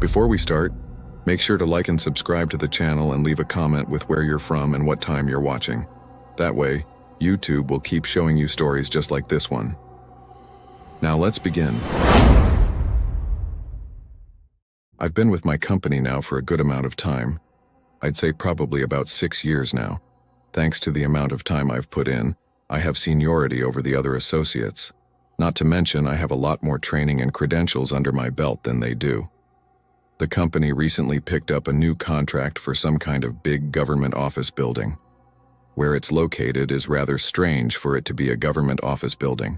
Before we start, make sure to like and subscribe to the channel and leave a comment with where you're from and what time you're watching. That way, YouTube will keep showing you stories just like this one. Now let's begin. I've been with my company now for a good amount of time. I'd say probably about 6 years now. Thanks to the amount of time I've put in, I have seniority over the other associates. Not to mention I have a lot more training and credentials under my belt than they do. The company recently picked up a new contract for some kind of big government office building. Where it's located is rather strange for it to be a government office building.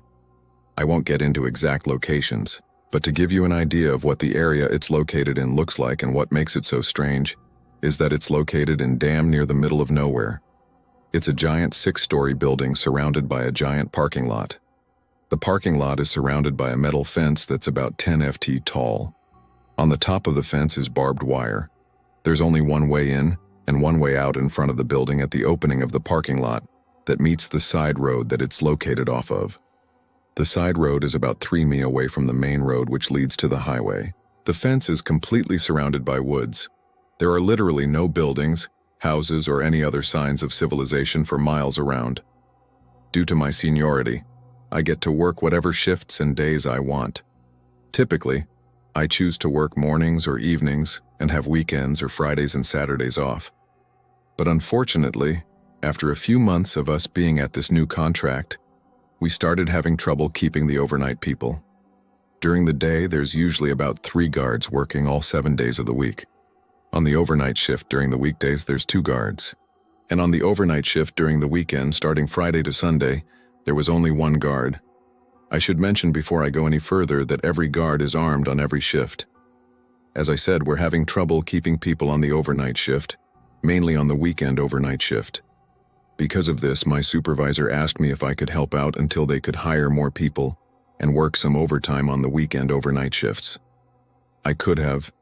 I won't get into exact locations, but to give you an idea of what the area it's located in looks like and what makes it so strange, is that it's located in damn near the middle of nowhere. It's a giant 6-story building surrounded by a giant parking lot. The parking lot is surrounded by a metal fence that's about 10 ft tall. On the top of the fence is barbed wire. There's only one way in and one way out in front of the building at the opening of the parking lot that meets the side road that it's located off of. The side road is about 3 mi away from the main road which leads to the highway. The fence is completely surrounded by woods. There are literally no buildings, houses, or any other signs of civilization for miles around. Due to my seniority, I get to work whatever shifts and days I want. Typically, I choose to work mornings or evenings and have weekends or Fridays and Saturdays off. But unfortunately, after a few months of us being at this new contract, we started having trouble keeping the overnight people. During the day, there's usually about 3 guards working all 7 days of the week. On the overnight shift during the weekdays, there's 2 guards. And on the overnight shift during the weekend, starting Friday to Sunday, there was only 1 guard. I should mention before I go any further that every guard is armed on every shift. As I said, we're having trouble keeping people on the overnight shift, mainly on the weekend overnight shift. Because of this, my supervisor asked me if I could help out until they could hire more people and work some overtime on the weekend overnight shifts. I could have,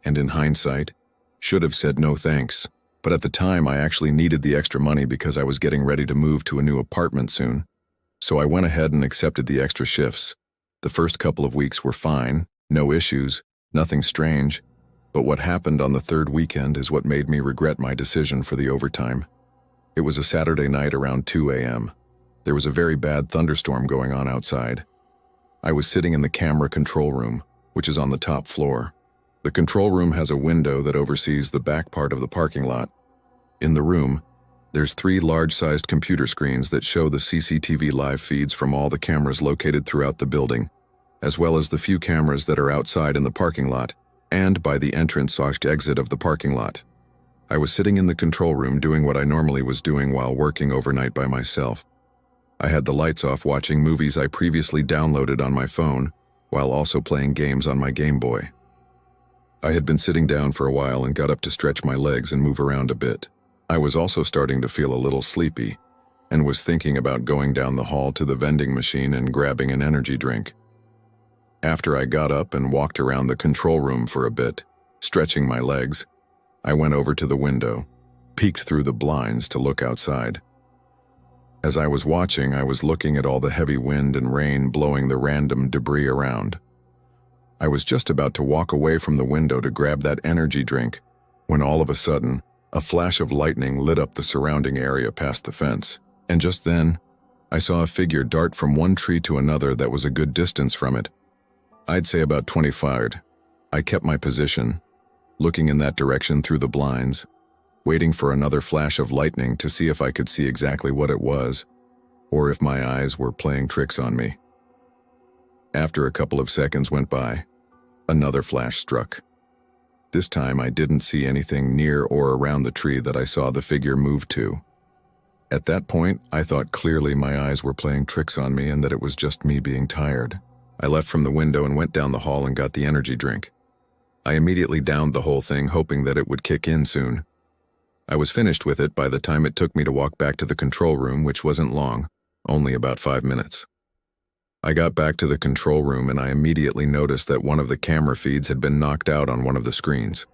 and in hindsight, should have said no thanks, but at the time I actually needed the extra money because I was getting ready to move to a new apartment soon. So I went ahead and accepted the extra shifts. The first couple of weeks were fine, no issues, nothing strange, but what happened on the 3rd weekend is what made me regret my decision for the overtime. It was a Saturday night around 2 a.m. There was a very bad thunderstorm going on outside. I was sitting in the camera control room, which is on the top floor. The control room has a window that oversees the back part of the parking lot. In the room, there's 3 large-sized computer screens that show the CCTV live feeds from all the cameras located throughout the building, as well as the few cameras that are outside in the parking lot and by the entrance/exit of the parking lot. I was sitting in the control room doing what I normally was doing while working overnight by myself. I had the lights off watching movies I previously downloaded on my phone, while also playing games on my Game Boy. I had been sitting down for a while and got up to stretch my legs and move around a bit. I was also starting to feel a little sleepy, and was thinking about going down the hall to the vending machine and grabbing an energy drink. After I got up and walked around the control room for a bit, stretching my legs, I went over to the window, peeked through the blinds to look outside. As I was watching, I was looking at all the heavy wind and rain blowing the random debris around. I was just about to walk away from the window to grab that energy drink, when all of a sudden, a flash of lightning lit up the surrounding area past the fence, and just then, I saw a figure dart from one tree to another that was a good distance from it. I'd say about 20 feet. I kept my position, looking in that direction through the blinds, waiting for another flash of lightning to see if I could see exactly what it was, or if my eyes were playing tricks on me. After a couple of seconds went by, another flash struck. This time I didn't see anything near or around the tree that I saw the figure move to. At that point, I thought clearly my eyes were playing tricks on me and that it was just me being tired. I left from the window and went down the hall and got the energy drink. I immediately downed the whole thing, hoping that it would kick in soon. I was finished with it by the time it took me to walk back to the control room, which wasn't long, only about 5 minutes. I got back to the control room and I immediately noticed that one of the camera feeds had been knocked out on one of the screens.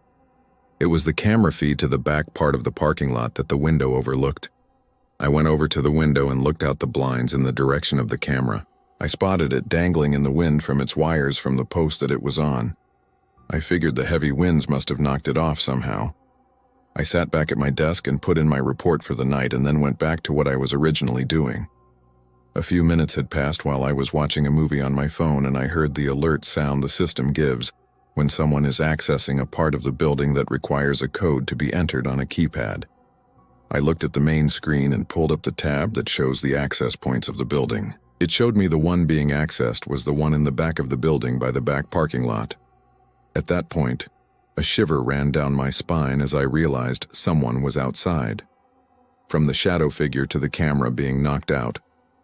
It was the camera feed to the back part of the parking lot that the window overlooked. I went over to the window and looked out the blinds in the direction of the camera. I spotted it dangling in the wind from its wires from the post that it was on. I figured the heavy winds must have knocked it off somehow. I sat back at my desk and put in my report for the night and then went back to what I was originally doing. A few minutes had passed while I was watching a movie on my phone and I heard the alert sound the system gives when someone is accessing a part of the building that requires a code to be entered on a keypad. I looked at the main screen and pulled up the tab that shows the access points of the building. It showed me the one being accessed was the one in the back of the building by the back parking lot. At that point, a shiver ran down my spine as I realized someone was outside. From the shadow figure to the camera being knocked out,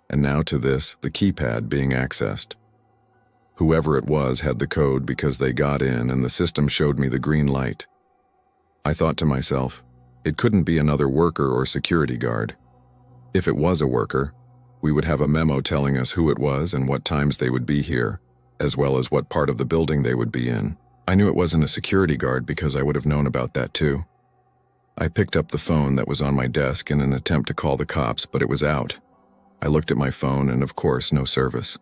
and now to this, the keypad being accessed. Whoever it was had the code because they got in and the system showed me the green light. I thought to myself, it couldn't be another worker or security guard. If it was a worker, we would have a memo telling us who it was and what times they would be here, as well as what part of the building they would be in. I knew it wasn't a security guard because I would have known about that too. I picked up the phone that was on my desk in an attempt to call the cops, but it was out. I looked at my phone and of course, no service.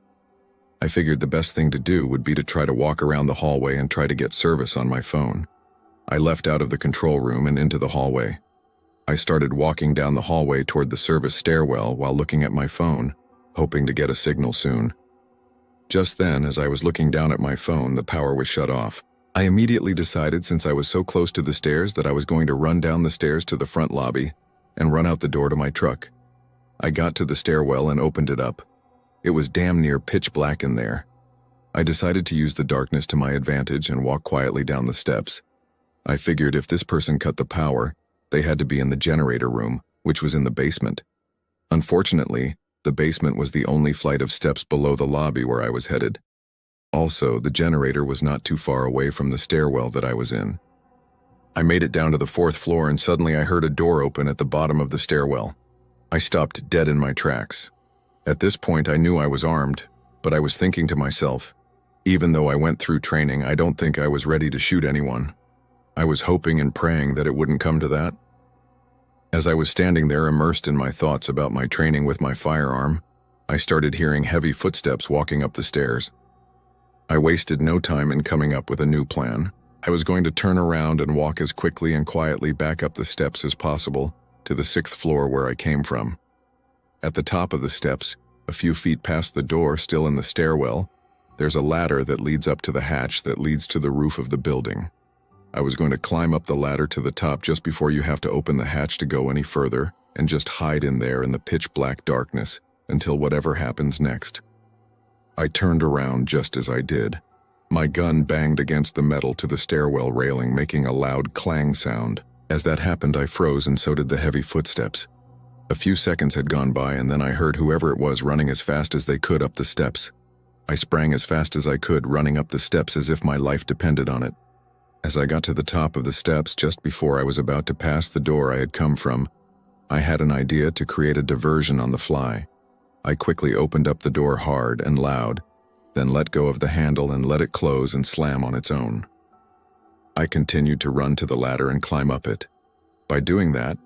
I figured the best thing to do would be to try to walk around the hallway and try to get service on my phone. I left out of the control room and into the hallway. I started walking down the hallway toward the service stairwell while looking at my phone, hoping to get a signal soon. Just then, as I was looking down at my phone, the power was shut off. I immediately decided since I was so close to the stairs that I was going to run down the stairs to the front lobby and run out the door to my truck. I got to the stairwell and opened it up. It was damn near pitch black in there. I decided to use the darkness to my advantage and walk quietly down the steps. I figured if this person cut the power, they had to be in the generator room, which was in the basement. Unfortunately, the basement was the only flight of steps below the lobby where I was headed. Also, the generator was not too far away from the stairwell that I was in. I made it down to the 4th floor and suddenly I heard a door open at the bottom of the stairwell. I stopped dead in my tracks. At this point, I knew I was armed, but I was thinking to myself, even though I went through training, I don't think I was ready to shoot anyone. I was hoping and praying that it wouldn't come to that. As I was standing there immersed in my thoughts about my training with my firearm, I started hearing heavy footsteps walking up the stairs. I wasted no time in coming up with a new plan. I was going to turn around and walk as quickly and quietly back up the steps as possible to the 6th floor where I came from. At the top of the steps, a few feet past the door still in the stairwell, there's a ladder that leads up to the hatch that leads to the roof of the building. I was going to climb up the ladder to the top just before you have to open the hatch to go any further and just hide in there in the pitch black darkness until whatever happens next. I turned around just as I did. My gun banged against the metal to the stairwell railing, making a loud clang sound. As that happened, I froze and so did the heavy footsteps. A few seconds had gone by and then I heard whoever it was running as fast as they could up the steps. I sprang as fast as I could, running up the steps as if my life depended on it. As I got to the top of the steps just before I was about to pass the door I had come from, I had an idea to create a diversion on the fly. I quickly opened up the door hard and loud, then let go of the handle and let it close and slam on its own. I continued to run to the ladder and climb up it. By doing that,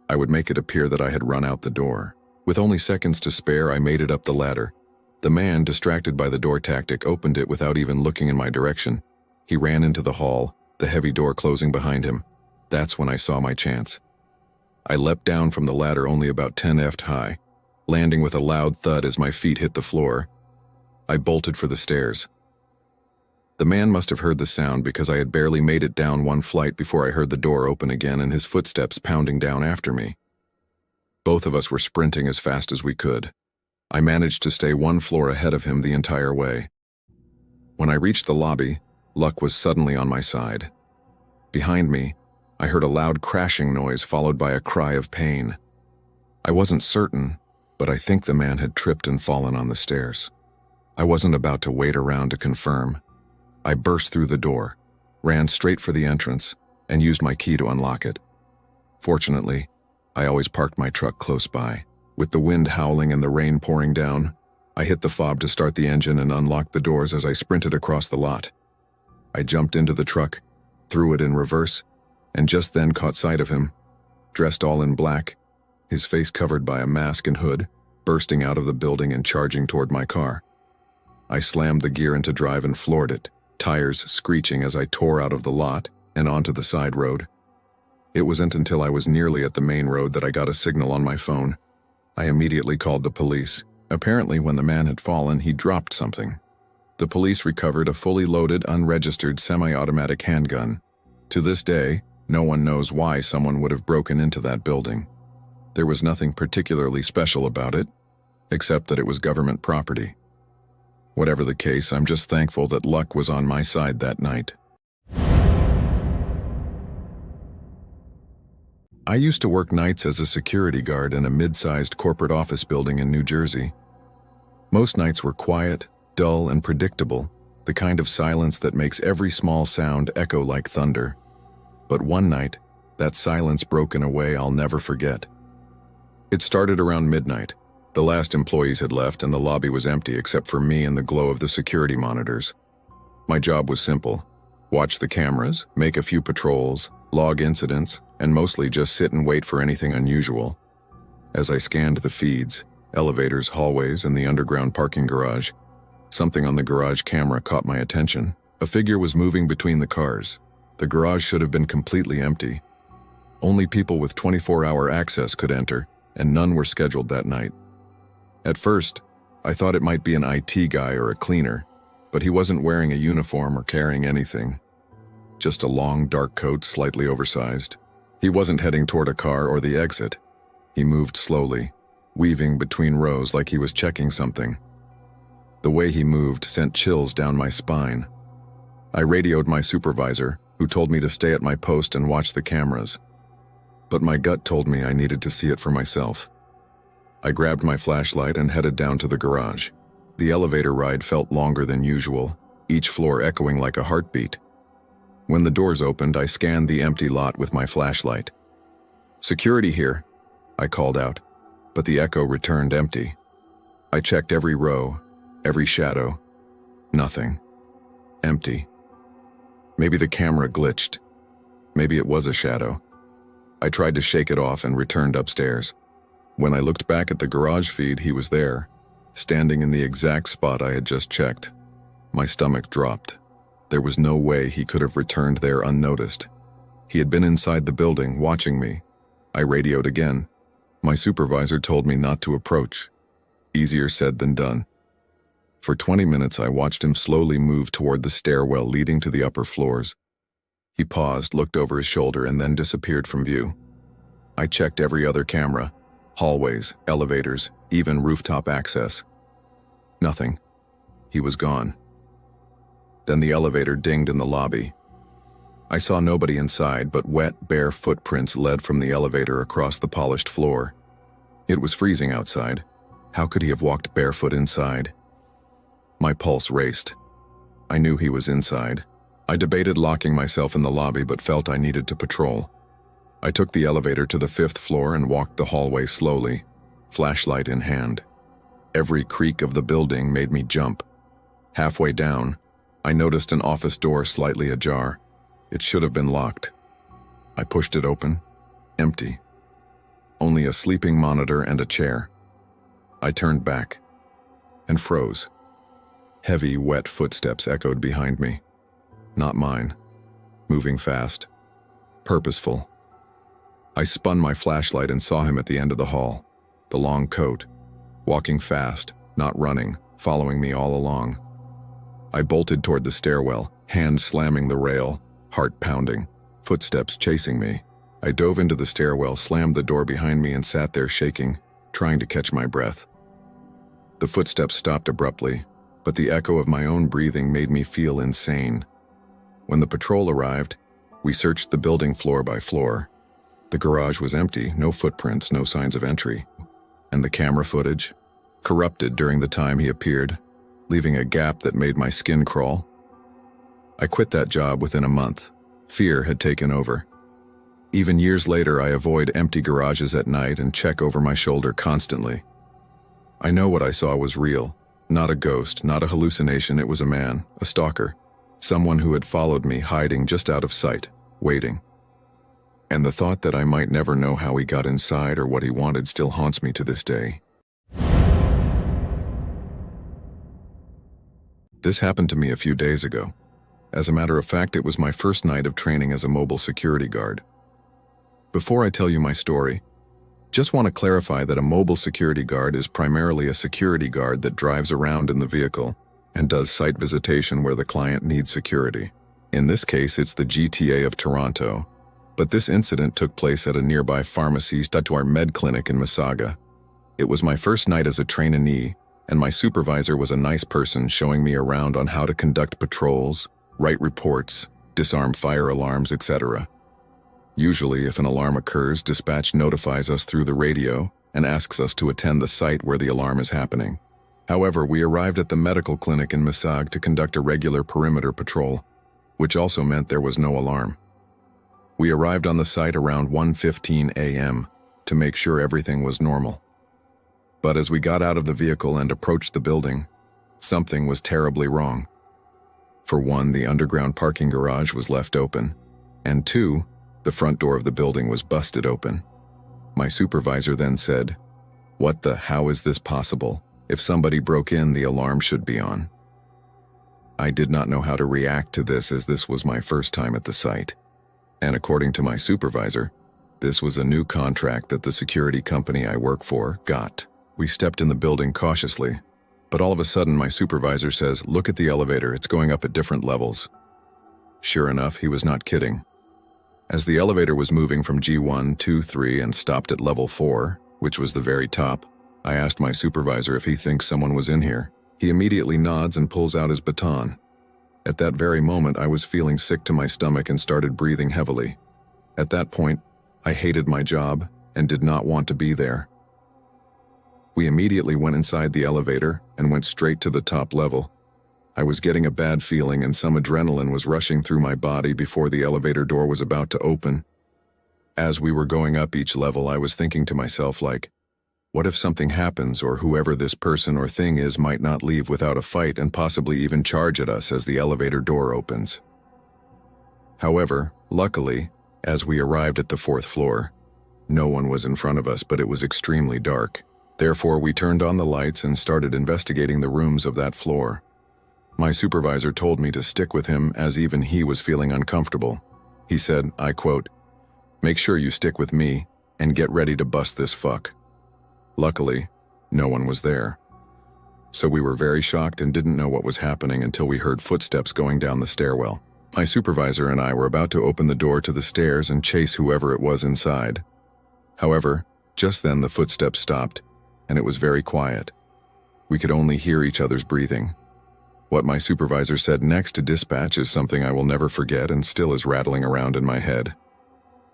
I would make it appear that I had run out the door. With only seconds to spare, I made it up the ladder. The man, distracted by the door tactic, opened it without even looking in my direction. He ran into the hall, the heavy door closing behind him. That's when I saw my chance. I leapt down from the ladder only about 10 feet high, landing with a loud thud as my feet hit the floor. I bolted for the stairs. The man must have heard the sound because I had barely made it down one flight before I heard the door open again and his footsteps pounding down after me. Both of us were sprinting as fast as we could. I managed to stay one floor ahead of him the entire way. When I reached the lobby, luck was suddenly on my side. Behind me, I heard a loud crashing noise followed by a cry of pain. I wasn't certain, but I think the man had tripped and fallen on the stairs. I wasn't about to wait around to confirm. I burst through the door, ran straight for the entrance, and used my key to unlock it. Fortunately, I always parked my truck close by. With the wind howling and the rain pouring down, I hit the fob to start the engine and unlocked the doors as I sprinted across the lot. I jumped into the truck, threw it in reverse, and just then caught sight of him, dressed all in black, his face covered by a mask and hood, bursting out of the building and charging toward my car. I slammed the gear into drive and floored it, tires screeching as I tore out of the lot and onto the side road. It wasn't until I was nearly at the main road that I got a signal on my phone. I immediately called the police. Apparently, when the man had fallen, he dropped something. The police recovered a fully loaded, unregistered semi-automatic handgun. To this day, no one knows why someone would have broken into that building. There was nothing particularly special about it, except that it was government property. Whatever the case, I'm just thankful that luck was on my side that night. I used to work nights as a security guard in a mid-sized corporate office building in New Jersey. Most nights were quiet, dull, and predictable, the kind of silence that makes every small sound echo like thunder. But one night, that silence broke in a way I'll never forget. It started around midnight. The last employees had left and the lobby was empty except for me and the glow of the security monitors. My job was simple: watch the cameras, make a few patrols, log incidents, and mostly just sit and wait for anything unusual. As I scanned the feeds, elevators, hallways, and the underground parking garage, something on the garage camera caught my attention. A figure was moving between the cars. The garage should have been completely empty. Only people with 24-hour access could enter, and none were scheduled that night. At first, I thought it might be an IT guy or a cleaner, but he wasn't wearing a uniform or carrying anything. Just a long, dark coat, slightly oversized. He wasn't heading toward a car or the exit. He moved slowly, weaving between rows like he was checking something. The way he moved sent chills down my spine. I radioed my supervisor, who told me to stay at my post and watch the cameras. But my gut told me I needed to see it for myself. I grabbed my flashlight and headed down to the garage. The elevator ride felt longer than usual, each floor echoing like a heartbeat. When the doors opened, I scanned the empty lot with my flashlight. "Security here," I called out, but the echo returned empty. I checked every row, every shadow. Nothing. Empty. Maybe the camera glitched. Maybe it was a shadow. I tried to shake it off and returned upstairs. When I looked back at the garage feed, he was there, standing in the exact spot I had just checked. My stomach dropped. There was no way he could have returned there unnoticed. He had been inside the building, watching me. I radioed again. My supervisor told me not to approach. Easier said than done. For 20 minutes, I watched him slowly move toward the stairwell leading to the upper floors. He paused, looked over his shoulder, and then disappeared from view. I checked every other camera, hallways, elevators, even rooftop access. Nothing. He was gone. Then the elevator dinged in the lobby. I saw nobody inside, but wet, bare footprints led from the elevator across the polished floor. It was freezing outside. How could he have walked barefoot inside? My pulse raced. I knew he was inside. I debated locking myself in the lobby, but felt I needed to patrol. I took the elevator to the 5th floor and walked the hallway slowly, flashlight in hand. Every creak of the building made me jump. Halfway down, I noticed an office door slightly ajar. It should have been locked. I pushed it open. Empty. Only a sleeping monitor and a chair. I turned back and froze. Heavy, wet footsteps echoed behind me. Not mine. Moving fast. Purposeful. I spun my flashlight and saw him at the end of the hall. The long coat. Walking fast, not running, following me all along. I bolted toward the stairwell, hand slamming the rail, heart pounding, footsteps chasing me. I dove into the stairwell, slammed the door behind me, and sat there shaking, trying to catch my breath. The footsteps stopped abruptly, but the echo of my own breathing made me feel insane. When the patrol arrived, we searched the building floor by floor. The garage was empty, no footprints, no signs of entry. And the camera footage? Corrupted during the time he appeared, leaving a gap that made my skin crawl. I quit that job within a month. Fear had taken over. Even years later, I avoid empty garages at night and check over my shoulder constantly. I know what I saw was real. Not a ghost, not a hallucination. It was a man, a stalker, someone who had followed me, hiding just out of sight, waiting. And the thought that I might never know how he got inside or what he wanted still haunts me to this day. This happened to me a few days ago. As a matter of fact, it was my first night of training as a mobile security guard. Before I tell you my story, just want to clarify that a mobile security guard is primarily a security guard that drives around in the vehicle and does site visitation where the client needs security. In this case, it's the GTA of Toronto, but this incident took place at a nearby pharmacy to our med clinic in Mississauga. It was my first night as a trainee, and my supervisor was a nice person showing me around on how to conduct patrols, write reports, disarm fire alarms, etc. Usually, if an alarm occurs, dispatch notifies us through the radio and asks us to attend the site where the alarm is happening. However, we arrived at the medical clinic in Mississauga to conduct a regular perimeter patrol, which also meant there was no alarm. We arrived on the site around 1:15 a.m. to make sure everything was normal. But as we got out of the vehicle and approached the building, something was terribly wrong. For one, the underground parking garage was left open, and two, the front door of the building was busted open. My supervisor then said, how is this possible? If somebody broke in, the alarm should be on." I did not know how to react to this, as this was my first time at the site. And according to my supervisor, this was a new contract that the security company I work for got. We stepped in the building cautiously, but all of a sudden my supervisor says, "Look at the elevator, it's going up at different levels." Sure enough, he was not kidding. As the elevator was moving from G1, 2, 3 and stopped at level 4, which was the very top, I asked my supervisor if he thinks someone was in here. He immediately nods and pulls out his baton. At that very moment, I was feeling sick to my stomach and started breathing heavily. At that point, I hated my job and did not want to be there. We immediately went inside the elevator and went straight to the top level. I was getting a bad feeling and some adrenaline was rushing through my body before the elevator door was about to open. As we were going up each level, I was thinking to myself what if something happens, or whoever this person or thing is might not leave without a fight and possibly even charge at us as the elevator door opens. However, luckily, as we arrived at the 4th floor, no one was in front of us, but it was extremely dark. Therefore, we turned on the lights and started investigating the rooms of that floor. My supervisor told me to stick with him as even he was feeling uncomfortable. He said, I quote, "Make sure you stick with me and get ready to bust this fuck." Luckily, no one was there. So we were very shocked and didn't know what was happening until we heard footsteps going down the stairwell. My supervisor and I were about to open the door to the stairs and chase whoever it was inside. However, just then the footsteps stopped, and it was very quiet. We could only hear each other's breathing. What my supervisor said next to dispatch is something I will never forget and still is rattling around in my head.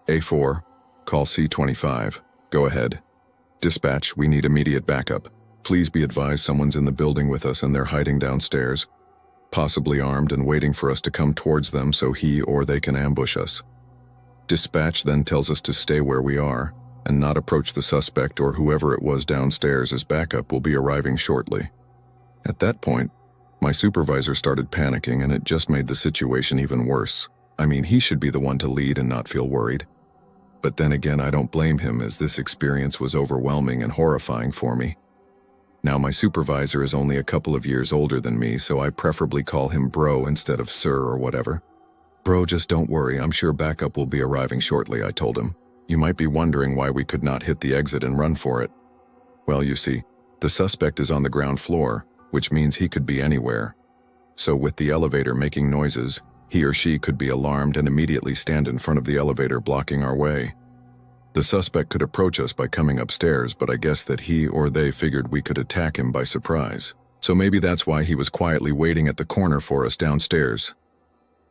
A4, call C25, go ahead. Dispatch, we need immediate backup. Please be advised someone's in the building with us and they're hiding downstairs, possibly armed and waiting for us to come towards them so he or they can ambush us. Dispatch then tells us to stay where we are and not approach the suspect or whoever it was downstairs, as backup will be arriving shortly. At that point, my supervisor started panicking and it just made the situation even worse. I mean, he should be the one to lead and not feel worried. But then again, I don't blame him, as this experience was overwhelming and horrifying for me. Now, my supervisor is only a couple of years older than me, so I preferably call him bro instead of sir or whatever. "Bro, just don't worry, I'm sure backup will be arriving shortly," I told him. "You might be wondering why we could not hit the exit and run for it. Well, you see, the suspect is on the ground floor, which means he could be anywhere. So with the elevator making noises, he or she could be alarmed and immediately stand in front of the elevator blocking our way. The suspect could approach us by coming upstairs, but I guess that he or they figured we could attack him by surprise. So maybe that's why he was quietly waiting at the corner for us downstairs."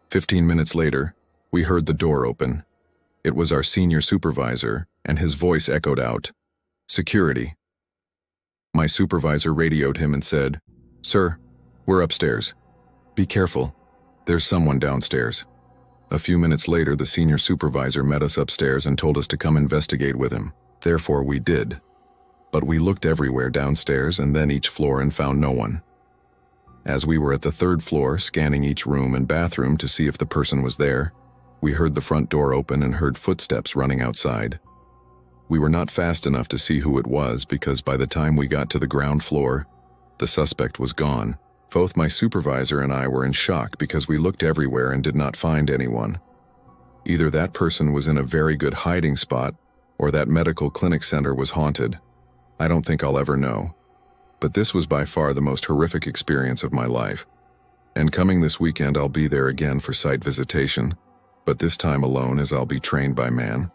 15 minutes later, we heard the door open. It was our senior supervisor, and his voice echoed out, "Security." My supervisor radioed him and said, "Sir, we're upstairs. Be careful. There's someone downstairs." A few minutes later, the senior supervisor met us upstairs and told us to come investigate with him. Therefore, we did. But we looked everywhere downstairs and then each floor and found no one. As we were at the 3rd floor, scanning each room and bathroom to see if the person was there, we heard the front door open and heard footsteps running outside. We were not fast enough to see who it was because by the time we got to the ground floor, the suspect was gone. Both my supervisor and I were in shock because we looked everywhere and did not find anyone. Either that person was in a very good hiding spot, or that medical clinic center was haunted. I don't think I'll ever know. But this was by far the most horrific experience of my life. And coming this weekend, I'll be there again for site visitation, but this time alone, as I'll be trained by man.